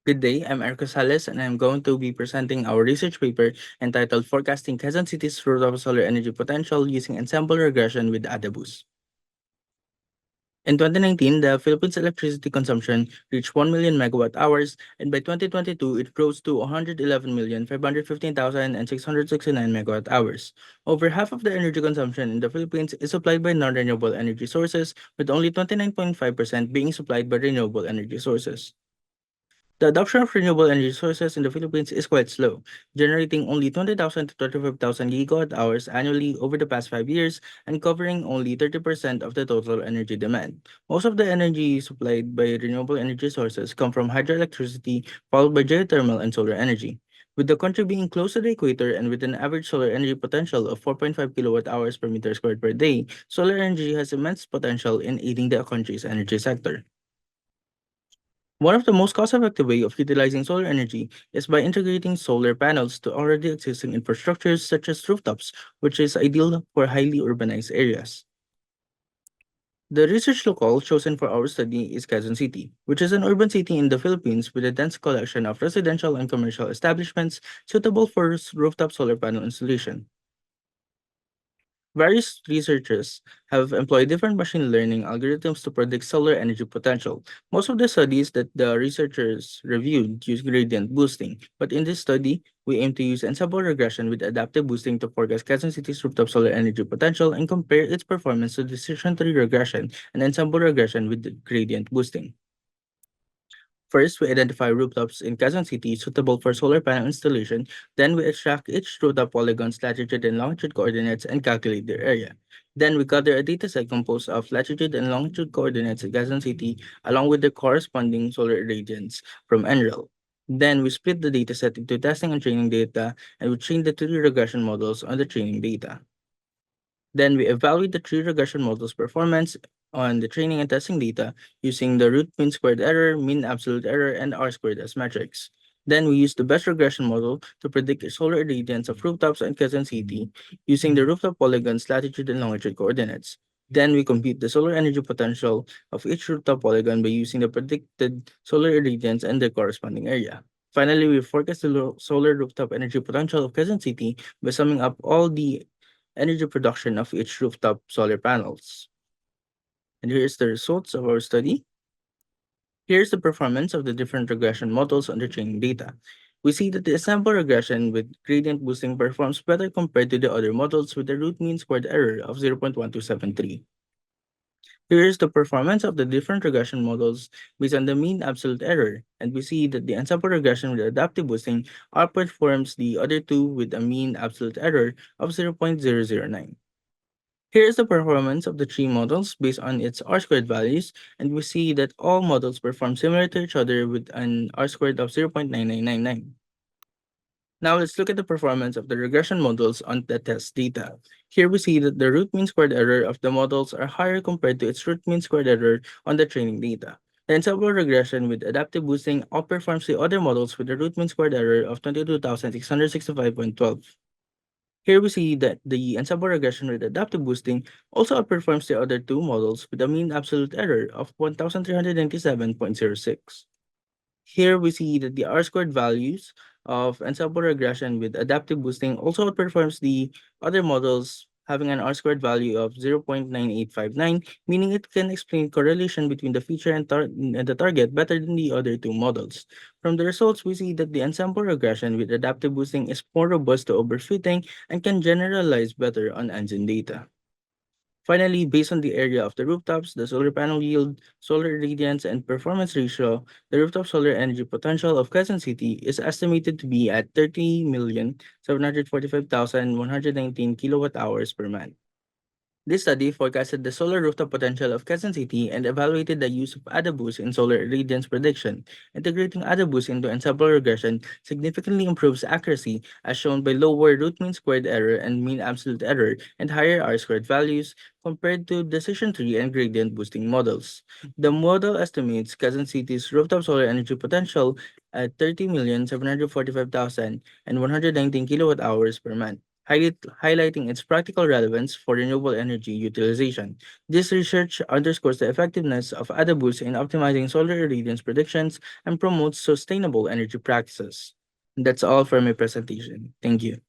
Good day, I'm Erico Sales, and I'm going to be presenting our research paper entitled Forecasting Quezon City's Rooftop Solar Energy Potential Using Ensemble Regression with AdaBoost. In 2019, the Philippines' electricity consumption reached 1 million megawatt hours, and by 2022, it rose to 111,515,669 megawatt hours. Over half of the energy consumption in the Philippines is supplied by non-renewable energy sources, with only 29.5% being supplied by renewable energy sources. The adoption of renewable energy sources in the Philippines is quite slow, generating only 20,000 to 35,000 gigawatt hours annually over the past 5 years and covering only 30% of the total energy demand. Most of the energy supplied by renewable energy sources come from hydroelectricity, followed by geothermal and solar energy. With the country being close to the equator and with an average solar energy potential of 4.5 kilowatt hours per meter squared per day, solar energy has immense potential in aiding the country's energy sector. One of the most cost-effective way of utilizing solar energy is by integrating solar panels to already existing infrastructures such as rooftops, which is ideal for highly urbanized areas. The research locale chosen for our study is Quezon City, which is an urban city in the Philippines with a dense collection of residential and commercial establishments suitable for rooftop solar panel installation. Various researchers have employed different machine learning algorithms to predict solar energy potential. Most of the studies that the researchers reviewed use gradient boosting, but in this study, we aim to use ensemble regression with adaptive boosting to forecast Quezon City's rooftop solar energy potential and compare its performance to decision tree regression and ensemble regression with the gradient boosting. First, we identify rooftops in Quezon City suitable for solar panel installation. Then, we extract each rooftop polygon's latitude and longitude coordinates and calculate their area. Then, we gather a dataset composed of latitude and longitude coordinates in Quezon City along with the corresponding solar irradiance from Enr. Then, we split the dataset into testing and training data, and we train the three regression models on the training data. Then we evaluate the three regression models' performance on the training and testing data using the root mean squared error, mean absolute error, and R squared as metrics. Then we use the best regression model to predict the solar irradiance of rooftops and Quezon City using the rooftop polygon's latitude and longitude coordinates. Then we compute the solar energy potential of each rooftop polygon by using the predicted solar irradiance and their corresponding area. Finally, we forecast the solar rooftop energy potential of Quezon City by summing up all the energy production of each rooftop solar panels. And here's the results of our study. Here's the performance of the different regression models on the training data. We see that the sample regression with gradient boosting performs better compared to the other models with a root mean squared error of 0.1273. Here is the performance of the different regression models based on the mean absolute error, and we see that the ensemble regression with adaptive boosting outperforms the other two with a mean absolute error of 0.009. Here is the performance of the three models based on its R-squared values, and we see that all models perform similar to each other with an R-squared of 0.9999. Now let's look at the performance of the regression models on the test data. Here we see that the root mean squared error of the models are higher compared to its root mean squared error on the training data. The ensemble regression with adaptive boosting outperforms the other models with a root mean squared error of 22,665.12. Here we see that the ensemble regression with adaptive boosting also outperforms the other two models with a mean absolute error of 1,397.06. Here we see that the R-squared values of ensemble regression with adaptive boosting also outperforms the other models having an R-squared value of 0.9859, meaning it can explain correlation between the feature and the target better than the other two models. From the results, we see that the ensemble regression with adaptive boosting is more robust to overfitting and can generalize better on engine data. Finally, based on the area of the rooftops, the solar panel yield, solar irradiance, and performance ratio, the rooftop solar energy potential of Quezon City is estimated to be at 30,745,119 kilowatt hours per month. This study forecasted the solar rooftop potential of Quezon City and evaluated the use of AdaBoost in solar irradiance prediction. Integrating AdaBoost into ensemble regression significantly improves accuracy, as shown by lower root mean squared error and mean absolute error and higher R-squared values compared to decision tree and gradient boosting models. The model estimates Quezon City's rooftop solar energy potential at 30,745,119 kilowatt hours per month, highlighting its practical relevance for renewable energy utilization. This research underscores the effectiveness of AdaBoost in optimizing solar irradiance predictions and promotes sustainable energy practices. That's all for my presentation. Thank you.